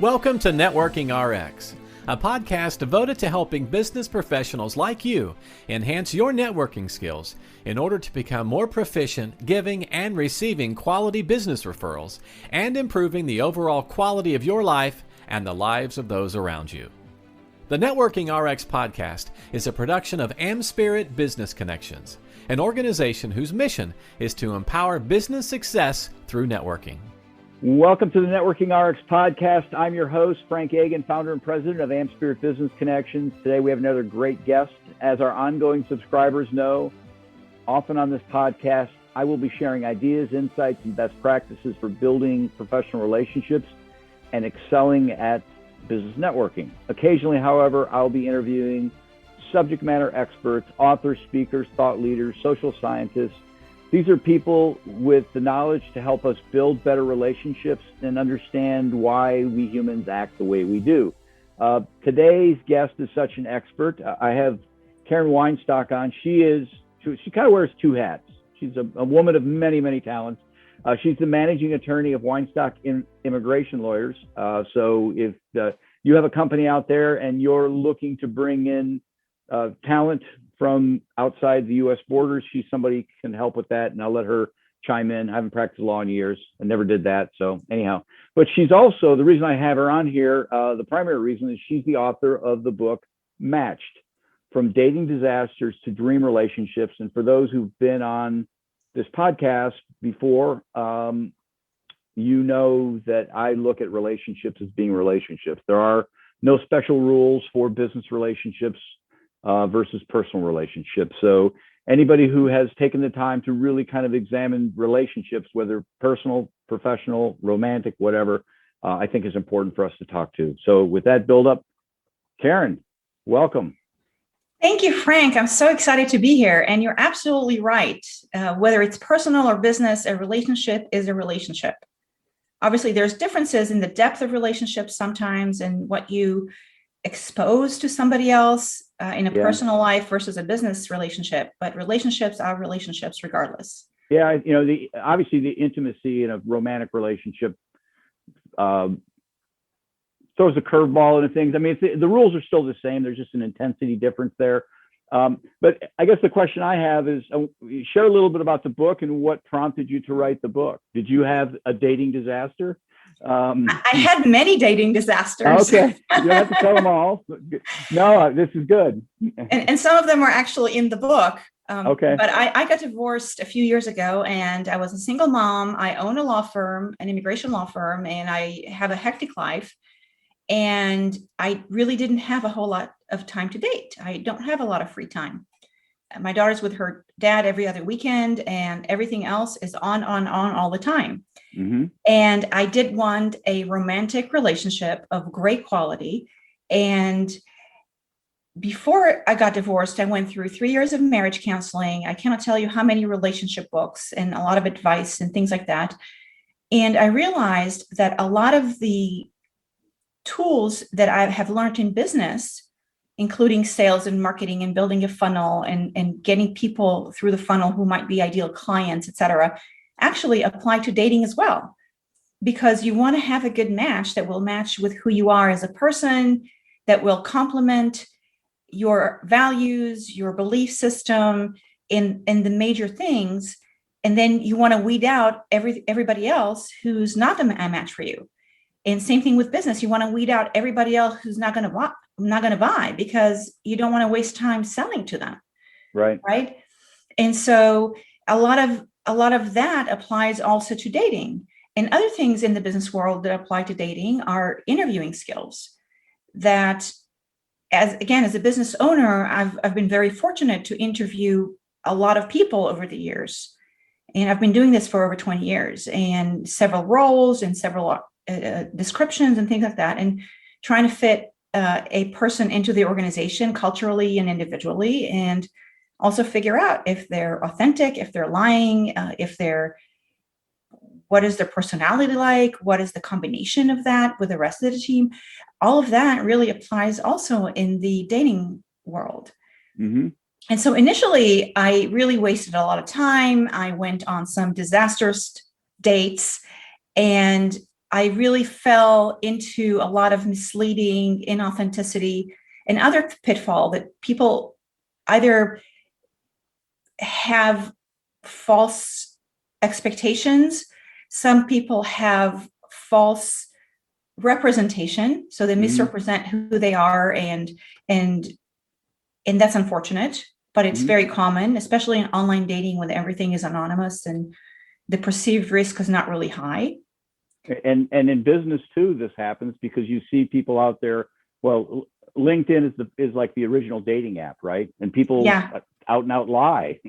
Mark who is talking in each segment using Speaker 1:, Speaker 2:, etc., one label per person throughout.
Speaker 1: Welcome to Networking RX, a podcast devoted to helping business professionals like you enhance your networking skills in order to become more proficient giving and receiving quality business referrals and improving the overall quality of your life and the lives of those around you. The Networking RX podcast is a production of AmSpirit Business Connections, an organization whose mission is to empower business success through networking.
Speaker 2: Welcome to the Networking RX podcast. I'm your host, Frank Agan, founder and president of AmSpirit Business Connections. Today we have another great guest. As our ongoing subscribers know, often on this podcast, I will be sharing ideas, insights, and best practices for building professional relationships and excelling at business networking. Occasionally, however, I'll be interviewing subject matter experts, authors, speakers, thought leaders, social scientists. These are people with the knowledge to help us build better relationships and understand why we humans act the way we do. Today's guest is such an expert. I have Karen Weinstock on. She kind of wears two hats. She's a woman of many, many talents. She's the managing attorney of Weinstock Immigration Lawyers. So if you have a company out there and you're looking to bring in talent from outside the U.S. borders, she's somebody who can help with that, and I'll let her chime in. I haven't practiced law in years. I never did that, so anyhow. But she's also, the reason I have her on here, the primary reason is she's the author of the book, Matched, From Dating Disasters to Dream Relationships. And for those who've been on this podcast before, you know that I look at relationships as being relationships. There are no special rules for business relationships versus personal relationships. So anybody who has taken the time to really kind of examine relationships, whether personal, professional, romantic, whatever, I think is important for us to talk to. So with that build up, Karen, welcome.
Speaker 3: Thank you, Frank. I'm so excited to be here. And you're absolutely right. Whether it's personal or business, a relationship is a relationship. Obviously, there's differences in the depth of relationships sometimes and what you expose to somebody else in a personal life versus a business relationship, but relationships are relationships regardless. Yeah,
Speaker 2: obviously the intimacy in a romantic relationship throws a curveball into things. I mean, the rules are still the same. There's just an intensity difference there. But I guess the question I have is, share a little bit about the book and what prompted you to write the book. Did you have a dating disaster?
Speaker 3: I had many dating disasters.
Speaker 2: Okay, you don't have to tell them all. No, this is good.
Speaker 3: and some of them were actually in the book.
Speaker 2: Okay.
Speaker 3: But I got divorced a few years ago, and I was a single mom. I own a law firm, an immigration law firm, and I have a hectic life. And I really didn't have a whole lot of time to date. I don't have a lot of free time. My daughter's with her dad every other weekend, and everything else is on all the time. Mm-hmm. And I did want a romantic relationship of great quality. And before I got divorced, I went through 3 years of marriage counseling. I cannot tell you how many relationship books and a lot of advice and things like that. And I realized that a lot of the tools that I have learned in business, including sales and marketing and building a funnel and getting people through the funnel who might be ideal clients, et cetera, actually apply to dating as well. Because you want to have a good match that will match with who you are as a person, that will complement your values, your belief system in the major things. And then you want to weed out everybody else who's not a match for you. And same thing with business. You want to weed out everybody else who's not going to buy because you don't want to waste time selling to them. Right. And so a lot of that applies also to dating. And other things in the business world that apply to dating are interviewing skills. That as a business owner, I've been very fortunate to interview a lot of people over the years. And I've been doing this for over 20 years and several roles and several descriptions and things like that, and trying to fit a person into the organization culturally and individually, and also figure out if they're authentic, if they're lying, what is their personality like, what is the combination of that with the rest of the team. All of that really applies also in the dating world. Mm-hmm. And so initially, I really wasted a lot of time. I went on some disastrous dates, and I really fell into a lot of misleading, inauthenticity, and other pitfall that people either have false expectations. Some people have false representation, so they misrepresent who they are, and that's unfortunate, but it's very common, especially in online dating when everything is anonymous and the perceived risk is not really high.
Speaker 2: And in business too, this happens because you see people out there. Well, LinkedIn is like the original dating app, right? And people out and out lie,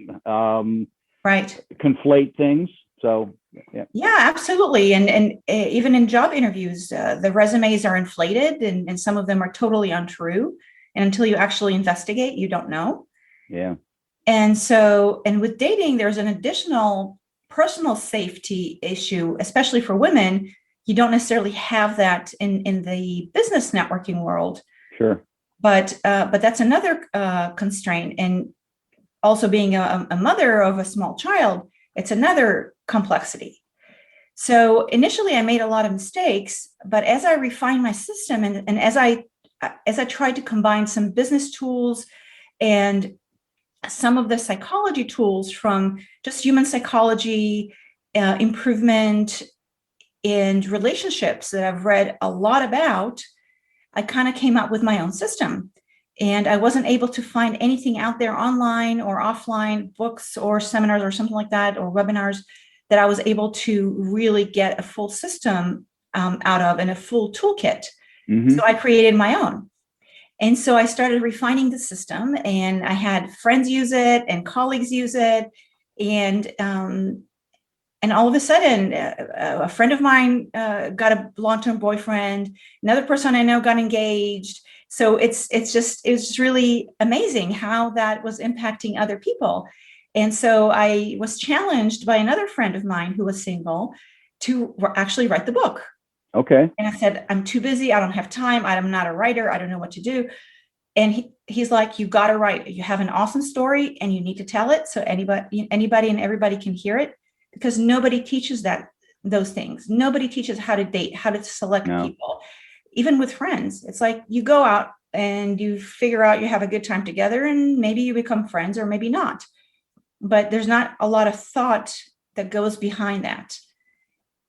Speaker 3: right?
Speaker 2: Conflate things. So
Speaker 3: yeah, absolutely. And even in job interviews, the resumes are inflated, and some of them are totally untrue. And until you actually investigate, you don't know.
Speaker 2: Yeah.
Speaker 3: And so, and with dating, there's an additional personal safety issue, especially for women. You don't necessarily have that in the business networking world.
Speaker 2: Sure.
Speaker 3: But that's another constraint. And also being a mother of a small child, it's another complexity. So initially I made a lot of mistakes, but as I refined my system and as I tried to combine some business tools and some of the psychology tools from just human psychology, improvement, and relationships that I've read a lot about, I kind of came up with my own system. And I wasn't able to find anything out there online or offline, books or seminars or something like that, or webinars, that I was able to really get a full system out of, and a full toolkit. So I created my own. And so I started refining the system, and I had friends use it and colleagues use it. And all of a sudden, a friend of mine got a long-term boyfriend. Another person I know got engaged. So it's just really amazing how that was impacting other people. And so I was challenged by another friend of mine who was single to actually write the book.
Speaker 2: Okay.
Speaker 3: And I said, I'm too busy. I don't have time. I'm not a writer. I don't know what to do. And he's like, you got to write. You have an awesome story and you need to tell it so anybody and everybody can hear it, because nobody teaches those things. Nobody teaches how to date, how to select people. Even with friends, it's like you go out and you figure out you have a good time together, and maybe you become friends or maybe not. But there's not a lot of thought that goes behind that.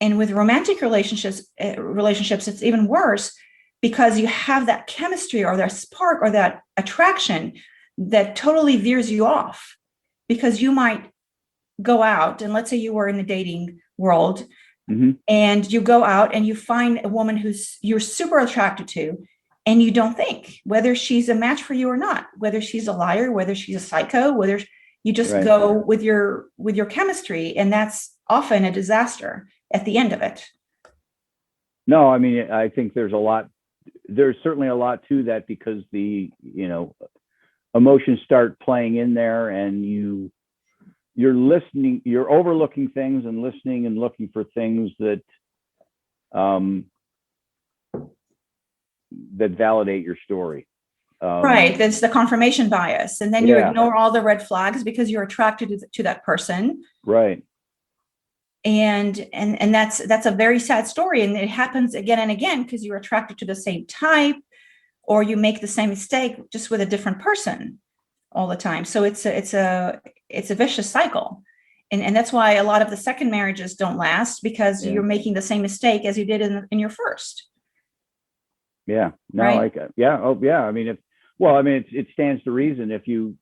Speaker 3: And with romantic relationships, it's even worse, because you have that chemistry or that spark or that attraction that totally veers you off, because you might go out, and let's say you were in the dating world, and you go out and you find a woman you're super attracted to, and you don't think whether she's a match for you or not, whether she's a liar, whether she's a psycho, whether you just go with your chemistry, and that's often a disaster at the end of it.
Speaker 2: No, I mean, I think there's certainly a lot to that, because the emotions start playing in there, and you're listening, you're overlooking things and listening and looking for things that validate your story.
Speaker 3: Right. That's the confirmation bias. And then you ignore all the red flags because you're attracted to that person.
Speaker 2: Right.
Speaker 3: And that's a very sad story. And it happens again and again because you're attracted to the same type, or you make the same mistake just with a different person all the time. So it's a vicious cycle. And that's why a lot of the second marriages don't last, because you're making the same mistake as you did in your first.
Speaker 2: Yeah. No,
Speaker 3: right?
Speaker 2: Oh, yeah. I mean, it stands to reason. If you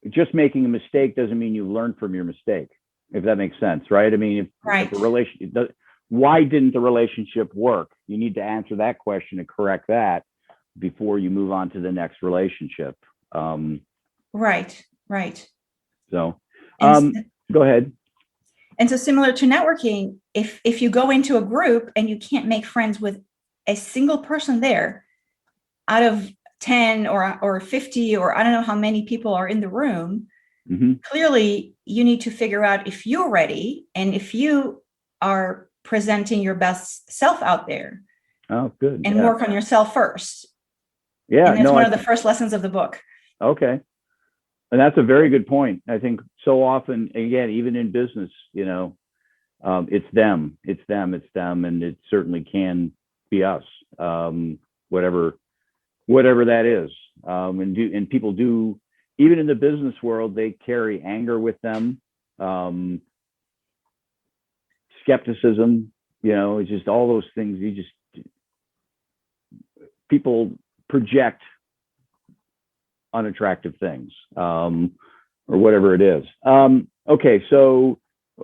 Speaker 2: just making a mistake doesn't mean you learn from your mistake, if that makes sense, right? I mean, if the relationship, why didn't the relationship work? You need to answer that question and correct that before you move on to the next relationship.
Speaker 3: Right.
Speaker 2: So, go ahead.
Speaker 3: And so similar to networking, if you go into a group and you can't make friends with a single person there out of 10 or 50, or I don't know how many people are in the room, clearly you need to figure out if you're ready and if you are presenting your best self out there.
Speaker 2: Oh, good.
Speaker 3: And work on yourself first.
Speaker 2: Yeah.
Speaker 3: And that's one of the first lessons of the book.
Speaker 2: Okay. And that's a very good point. I think so often, again, even in business, It's them, and it certainly can be us, whatever that is. And people do, even in the business world, they carry anger with them, skepticism. It's just all those things. People project unattractive things, or whatever it is. Okay, so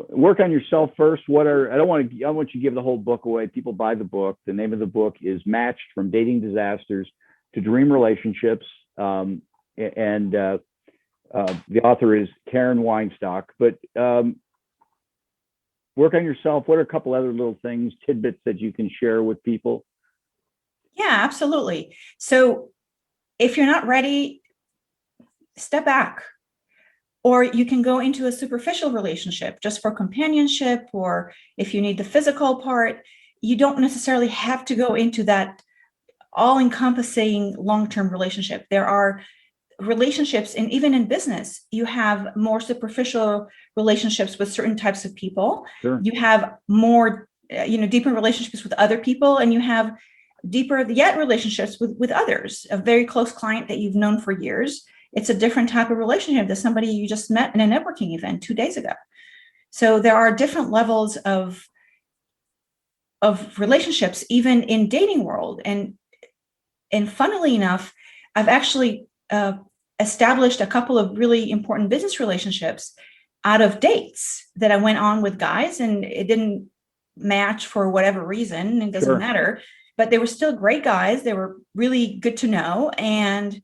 Speaker 2: work on yourself first. I want you to give the whole book away. People buy the book. The name of the book is Matched: From Dating Disasters to Dream Relationships. And the author is Karen Weinstock. But work on yourself. What are a couple other little things, tidbits that you can share with people?
Speaker 3: Yeah, absolutely. So if you're not ready, step back. Or you can go into a superficial relationship just for companionship, or if you need the physical part, you don't necessarily have to go into that all-encompassing long-term relationship. There are relationships, and even in business, you have more superficial relationships with certain types of people.
Speaker 2: Sure.
Speaker 3: You have more, deeper relationships with other people, and you have deeper yet relationships with others. A very close client that you've known for years, it's a different type of relationship than somebody you just met in a networking event 2 days ago. So there are different levels of relationships, even in dating world. And funnily enough, I've actually established a couple of really important business relationships out of dates that I went on with guys, and it didn't match for whatever reason. It doesn't matter, but they were still great guys. They were really good to know. And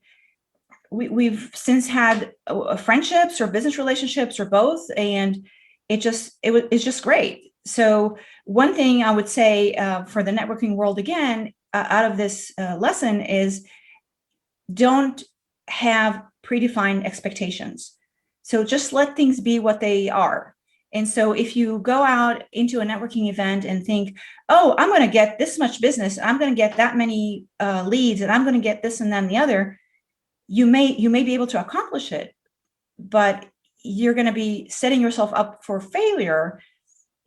Speaker 3: we've since had friendships or business relationships or both. And it's just great. So one thing I would say for the networking world, again, out of this lesson is don't have predefined expectations. So just let things be what they are. And so if you go out into a networking event and think, oh, I'm going to get this much business, I'm going to get that many leads, and I'm going to get this and then the other, you may be able to accomplish it, but you're going to be setting yourself up for failure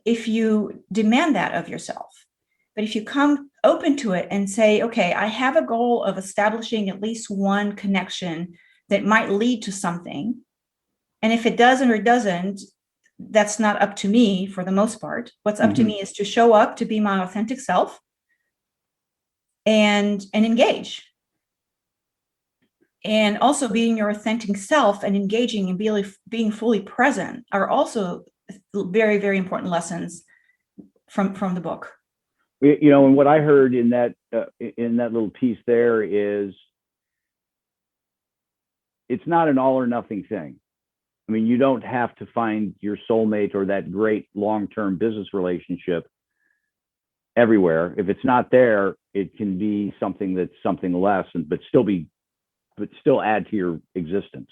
Speaker 3: if you demand that of yourself. But if you come open to it and say, okay, I have a goal of establishing at least one connection that might lead to something. And if it doesn't or doesn't, that's not up to me for the most part. What's up to me is to show up, to be my authentic self, and engage. And also being your authentic self and engaging and being fully present are also very, very important lessons from the book.
Speaker 2: And what I heard in that little piece there is, it's not an all or nothing thing. I mean, you don't have to find your soulmate or that great long-term business relationship everywhere. If it's not there, it can be something that's something less, but still add to your existence.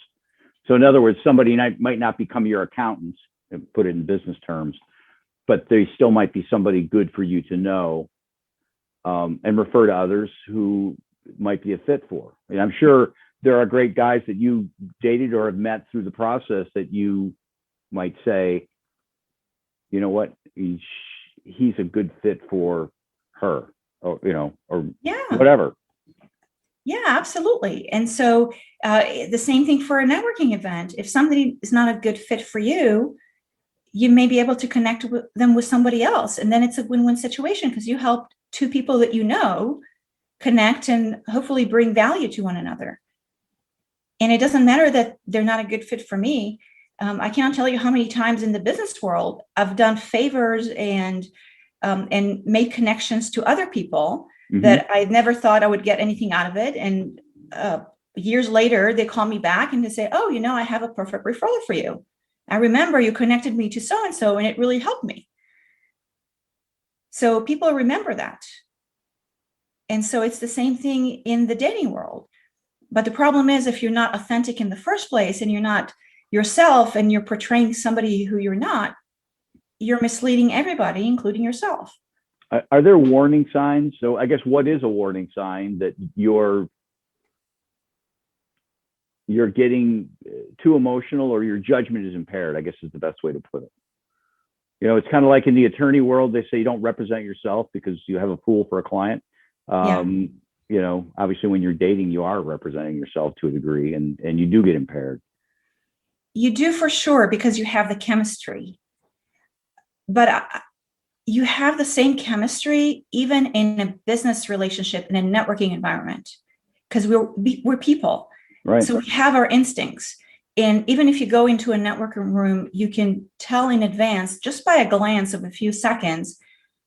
Speaker 2: So in other words, somebody might not become your accountant, and put it in business terms, but they still might be somebody good for you to know, and refer to others who might be a fit for. And I'm sure there are great guys that you dated or have met through the process that you might say, you know what, he's a good fit for her, or whatever.
Speaker 3: Yeah, absolutely. And so the same thing for a networking event. If somebody is not a good fit for you, you may be able to connect with them with somebody else. And then it's a win-win situation, because you helped two people that you know connect and hopefully bring value to one another. And it doesn't matter that they're not a good fit for me. I can't tell you how many times in the business world I've done favors and made connections to other people that I never thought I would get anything out of it. And years later, they call me back and they say, oh, I have a perfect referral for you. I remember you connected me to so-and-so, and it really helped me. So people remember that. And so it's the same thing in the dating world. But the problem is, if you're not authentic in the first place and you're not yourself and you're portraying somebody who you're not, you're misleading everybody, including yourself.
Speaker 2: Are there warning signs? So I guess, what is a warning sign that you're getting too emotional, or your judgment is impaired, I guess is the best way to put it? It's kind of like in the attorney world, they say you don't represent yourself because you have a fool for a client.
Speaker 3: Yeah.
Speaker 2: Obviously when you're dating, you are representing yourself to a degree, and you do get impaired.
Speaker 3: You do for sure, because you have the chemistry. But you have the same chemistry even in a business relationship, in a networking environment, because we're people.
Speaker 2: Right.
Speaker 3: So we have our instincts. And even if you go into a networking room, you can tell in advance, just by a glance of a few seconds,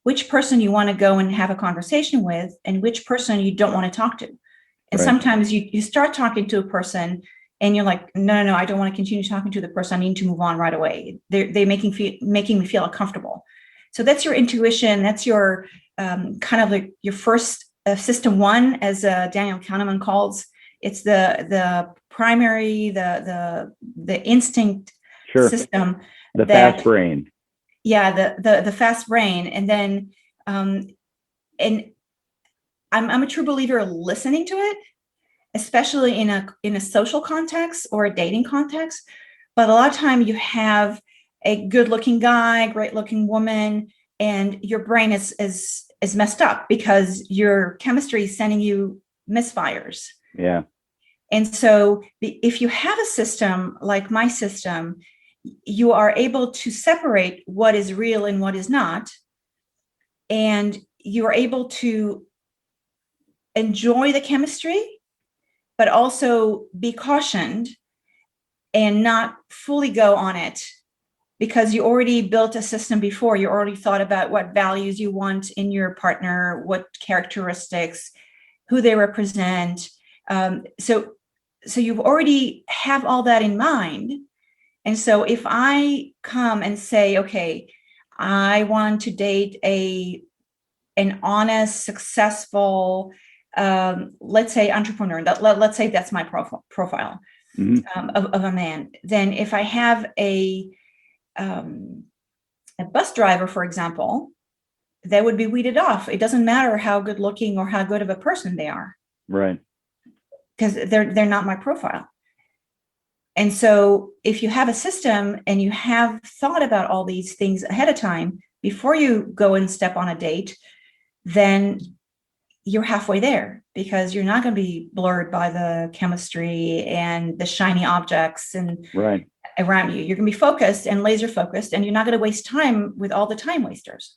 Speaker 3: which person you want to go and have a conversation with and which person you don't want to talk to. And
Speaker 2: Right.
Speaker 3: sometimes you start talking to a person and you're like, no, I don't want to continue talking to the person. I need to move on right away. They're making me feel uncomfortable. So that's your intuition. That's your kind of like your first system one, as Daniel Kahneman calls. It's the primary, the instinct
Speaker 2: Sure.
Speaker 3: system.
Speaker 2: The fast brain.
Speaker 3: Yeah, the fast brain. And then and I'm a true believer of listening to it, especially in a social context or a dating context. But a lot of time you have a good looking guy, great looking woman, and your brain is messed up because your chemistry is sending you misfires.
Speaker 2: Yeah.
Speaker 3: And so if you have a system like my system, you are able to separate what is real and what is not. And you are able to enjoy the chemistry, but also be cautioned and not fully go on it, because you already built a system before. You already thought about what values you want in your partner, what characteristics, who they represent. So you've already have all that in mind. And so if I come and say, okay, I want to date an honest, successful, let's say entrepreneur, let's say that's my profile of a man. Then if I have a bus driver, for example, that would be weeded off. It doesn't matter how good looking or how good of a person they are.
Speaker 2: Right.
Speaker 3: Because they're not my profile. And so if you have a system and you have thought about all these things ahead of time before you go and step on a date, then you're halfway there, because you're not going to be blurred by the chemistry and the shiny objects and
Speaker 2: right
Speaker 3: around you. You're going to be focused and laser focused, and you're not going to waste time with all the time wasters.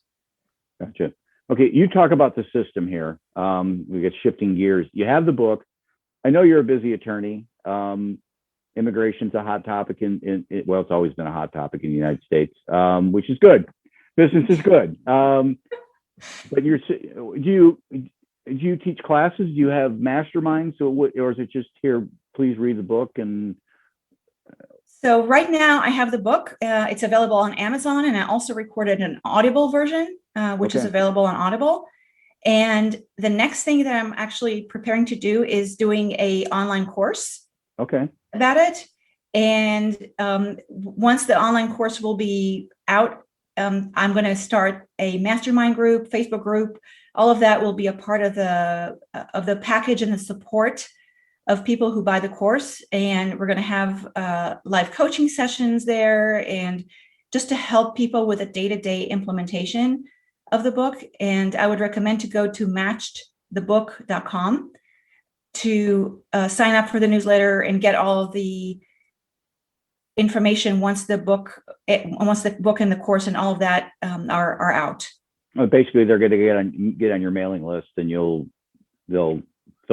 Speaker 2: Gotcha. Okay, you talk about the system here. We get shifting gears. You have the book. I know you're a busy attorney. Immigration's a hot topic well, it's always been a hot topic in the United States, which is good. Business is good. But do you teach classes? Do you have masterminds? Or is it just here, please read the book? And
Speaker 3: so right now I have the book. It's available on Amazon, and I also recorded an Audible version, which is available on Audible. And the next thing that I'm actually preparing to do is doing a online course about it. And once the online course will be out, I'm going to start a mastermind group, Facebook group. All of that will be a part of the package and the support of people who buy the course. And we're going to have live coaching sessions there, and just to help people with a day-to-day implementation of the book. And I would recommend to go to matchedthebook.com to sign up for the newsletter and get all of the information once the book and the course and all of that are out.
Speaker 2: Well, basically, they're going to get on your mailing list, and they'll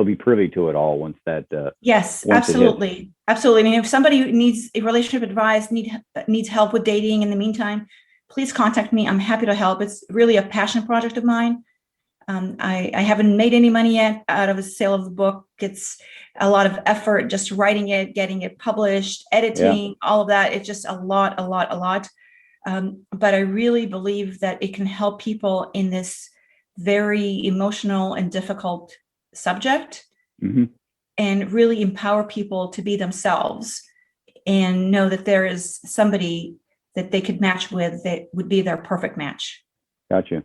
Speaker 2: be privy to it all once that.
Speaker 3: Yes, absolutely. I mean, if somebody needs a relationship advice, needs help with dating in the meantime, please contact me. I'm happy to help. It's really a passion project of mine. I haven't made any money yet out of the sale of the book. It's a lot of effort just writing it, getting it published, editing, all of that. It's just a lot. But I really believe that it can help people in this very emotional and difficult subject, and really empower people to be themselves and know that there is somebody that they could match with that would be their perfect match.
Speaker 2: Gotcha.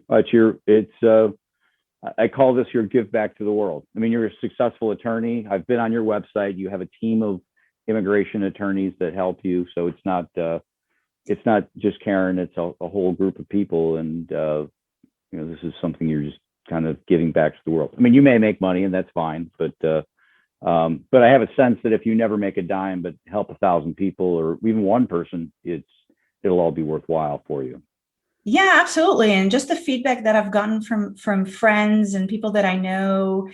Speaker 2: I call this your give back to the world. I mean, you're a successful attorney. I've been on your website. You have a team of immigration attorneys that help you. So it's not it's not just Karen, it's a whole group of people. And, this is something you're just kind of giving back to the world. I mean, you may make money and that's fine, but I have a sense that if you never make a dime, but help 1,000 people or even one person, it'll all be worthwhile for you.
Speaker 3: Yeah, absolutely. And just the feedback that I've gotten from friends and people that I know,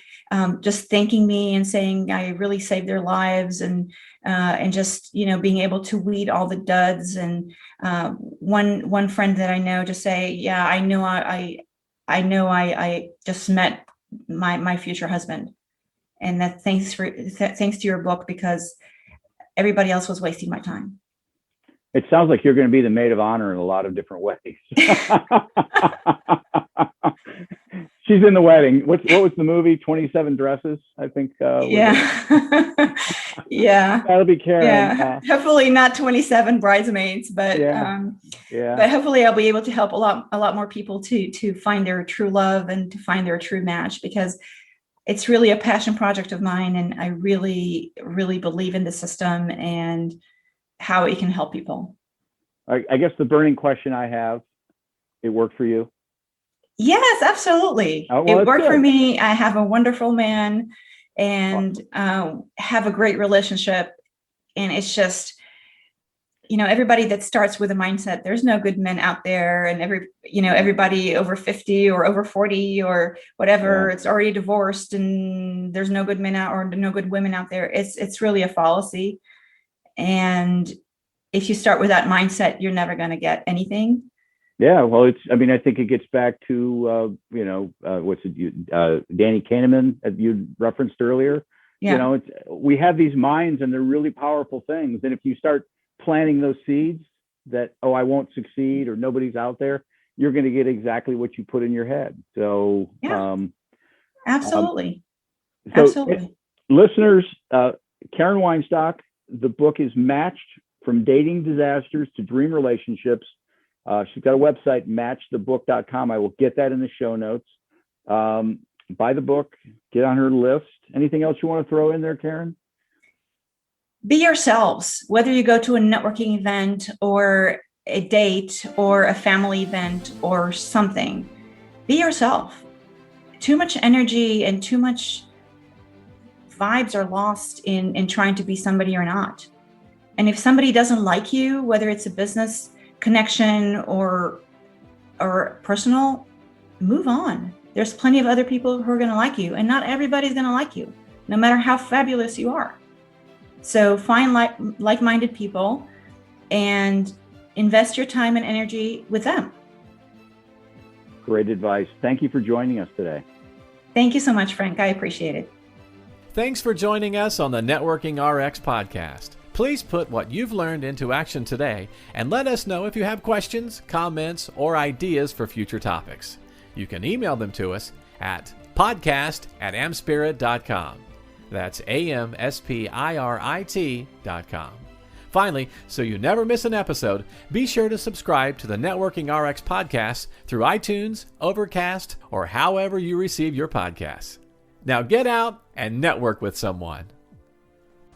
Speaker 3: just thanking me and saying I really saved their lives, and just, being able to weed all the duds. And one friend that I know just say, yeah, I know I just met my future husband, and that thanks to your book, because everybody else was wasting my time.
Speaker 2: It sounds like you're going to be the maid of honor in a lot of different ways. She's in the wedding. What was the movie? 27 Dresses, I think.
Speaker 3: Yeah. Yeah.
Speaker 2: That'll be Karen.
Speaker 3: Yeah. Hopefully not 27 bridesmaids, but but hopefully I'll be able to help a lot more people to find their true love and to find their true match, because it's really a passion project of mine, and I really, really believe in the system and how it can help people.
Speaker 2: I guess the burning question I have, it worked for you?
Speaker 3: Yes, absolutely.
Speaker 2: Oh, well,
Speaker 3: it worked
Speaker 2: good.
Speaker 3: for me. I have a wonderful man and have a great relationship. And it's just, everybody that starts with a mindset, there's no good men out there, and everybody over 50 or over 40 or whatever, it's already divorced, and there's no good men out or no good women out there. It's really a fallacy. And if you start with that mindset, you're never going to get anything.
Speaker 2: Yeah, well, I think it gets back to, Danny Kahneman that you referenced earlier.
Speaker 3: Yeah.
Speaker 2: We have these minds, and they're really powerful things. And if you start planting those seeds that, I won't succeed, or nobody's out there, you're going to get exactly what you put in your head. So,
Speaker 3: absolutely.
Speaker 2: Absolutely. Listeners, Karen Weinstock, the book is Matched: From Dating Disasters to Dream Relationships. She's got a website, matchthebook.com. I will get that in the show notes. Buy the book, get on her list. Anything else you want to throw in there, Karen?
Speaker 3: Be yourselves, whether you go to a networking event or a date or a family event or something. Be yourself. Too much energy and too much vibes are lost in trying to be somebody you're not. And if somebody doesn't like you, whether it's a business connection or personal, move on. There's plenty of other people who are going to like you, and not everybody's going to like you, no matter how fabulous you are. So find like-minded people and invest your time and energy with them.
Speaker 2: Great advice. Thank you for joining us today.
Speaker 3: Thank you so much, Frank. I appreciate it.
Speaker 1: Thanks for joining us on the Networking RX podcast. Please put what you've learned into action today, and let us know if you have questions, comments, or ideas for future topics. You can email them to us at podcast@amspirit.com. That's AmSpirit.com. Finally, so you never miss an episode, be sure to subscribe to the Networking RX podcast through iTunes, Overcast, or however you receive your podcasts. Now get out and network with someone.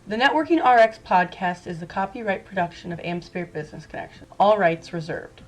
Speaker 4: The Networking RX podcast is the copyright production of AmSpirit Business Connection. All rights reserved.